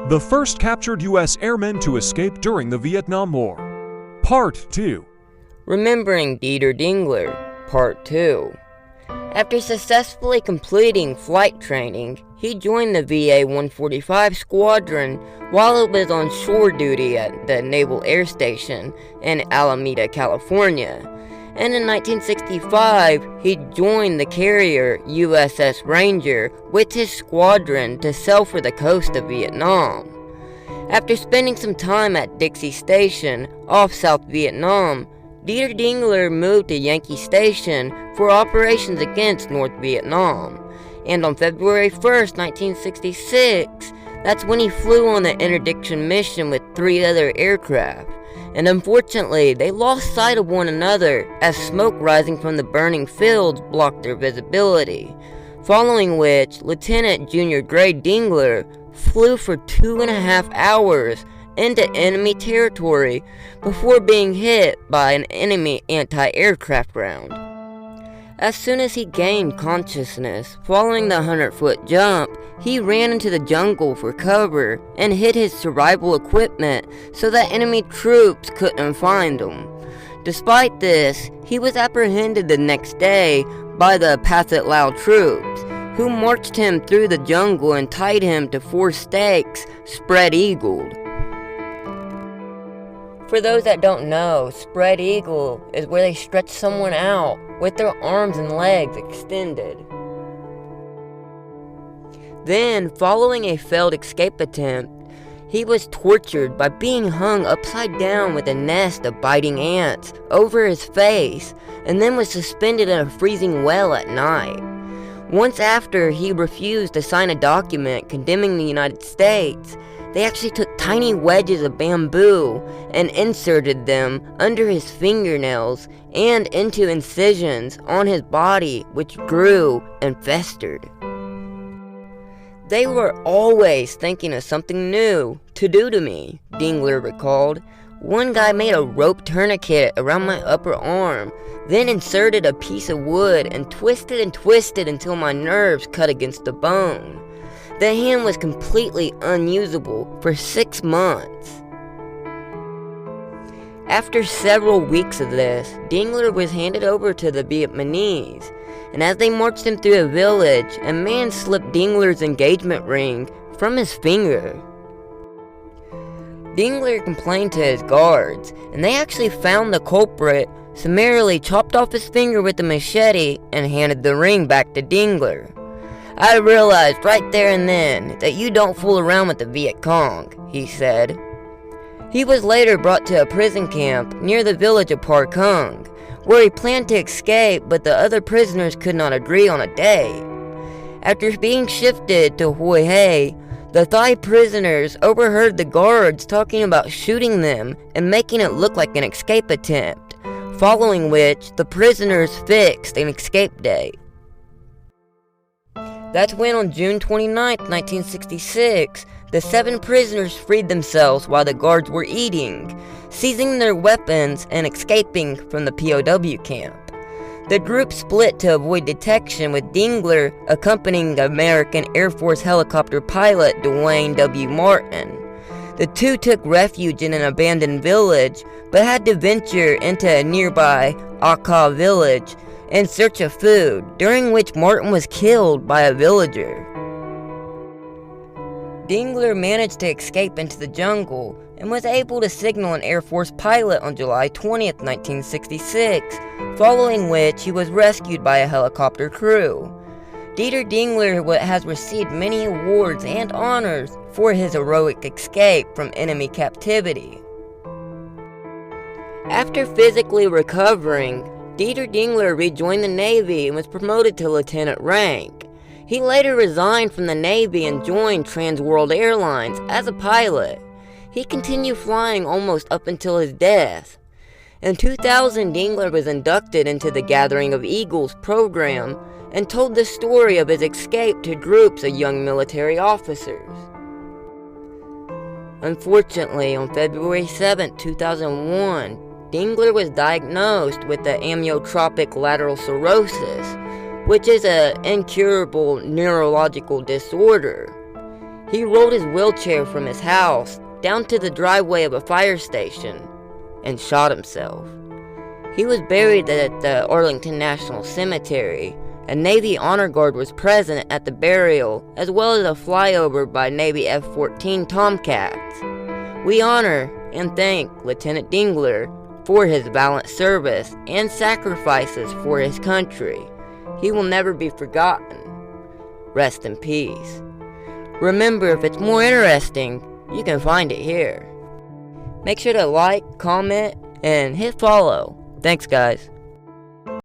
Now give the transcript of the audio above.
The first captured U.S. airmen to escape during the Vietnam War. Part 2. Remembering Dieter Dengler, Part 2. After successfully completing flight training, he joined the VA 145 Squadron while it was on shore duty at the Naval Air Station in Alameda, California. And in 1965, he joined the carrier USS Ranger with his squadron to sail for the coast of Vietnam. After spending some time at Dixie Station off South Vietnam, Dieter Dengler moved to Yankee Station for operations against North Vietnam. And on February 1st, 1966, that's when he flew on the interdiction mission with 3 other aircraft. And unfortunately, they lost sight of one another as smoke rising from the burning fields blocked their visibility, following which Lieutenant Junior Grade Dengler flew for 2.5 hours into enemy territory before being hit by an enemy anti-aircraft round. As soon as he gained consciousness following the 100-foot jump, he ran into the jungle for cover and hid his survival equipment so that enemy troops couldn't find him. Despite this, he was apprehended the next day by the Pathet Lao troops, who marched him through the jungle and tied him to 4 stakes spread-eagled. For those that don't know, spread eagle is where they stretch someone out with their arms and legs extended. Then, following a failed escape attempt, he was tortured by being hung upside down with a nest of biting ants over his face, and then was suspended in a freezing well at night. Once after he refused to sign a document condemning the United States, they actually took tiny wedges of bamboo and inserted them under his fingernails and into incisions on his body, which grew and festered. They were always thinking of something new to do to me, Dengler recalled. One guy made a rope tourniquet around my upper arm, then inserted a piece of wood and twisted until my nerves cut against the bone. The hand was completely unusable for 6 months. After several weeks of this, Dengler was handed over to the Vietnamese, and as they marched him through a village, a man slipped Dengler's engagement ring from his finger. Dengler complained to his guards, and they actually found the culprit, summarily chopped off his finger with a machete, and handed the ring back to Dengler. "I realized right there and then that you don't fool around with the Viet Cong," he said. He was later brought to a prison camp near the village of Par Kung, where he planned to escape, but the other prisoners could not agree on a date. After being shifted to Hoi Hay, the Thai prisoners overheard the guards talking about shooting them and making it look like an escape attempt, following which the prisoners fixed an escape date. That's when on June 29, 1966, the 7 prisoners freed themselves while the guards were eating, seizing their weapons and escaping from the POW camp. The group split to avoid detection, with Dengler accompanying American Air Force helicopter pilot Dwayne W. Martin. The 2 took refuge in an abandoned village, but had to venture into a nearby Aka village in search of food, during which Martin was killed by a villager. Dengler managed to escape into the jungle and was able to signal an Air Force pilot on July 20th, 1966, following which he was rescued by a helicopter crew. Dieter Dengler has received many awards and honors for his heroic escape from enemy captivity. After physically recovering, Dieter Dengler rejoined the Navy and was promoted to lieutenant rank. He later resigned from the Navy and joined Trans World Airlines as a pilot. He continued flying almost up until his death. In 2000, Dengler was inducted into the Gathering of Eagles program and told the story of his escape to groups of young military officers. Unfortunately, on February 7, 2001, Dengler was diagnosed with the amyotrophic lateral sclerosis, which is an incurable neurological disorder. He rolled his wheelchair from his house down to the driveway of a fire station and shot himself. He was buried at the Arlington National Cemetery. A Navy Honor Guard was present at the burial, as well as a flyover by Navy F-14 Tomcats. We honor and thank Lieutenant Dengler for his valiant service and sacrifices for his country. He will never be forgotten. Rest in peace. Remember, if it's more interesting, you can find it here. Make sure to like, comment, and hit follow. Thanks, guys.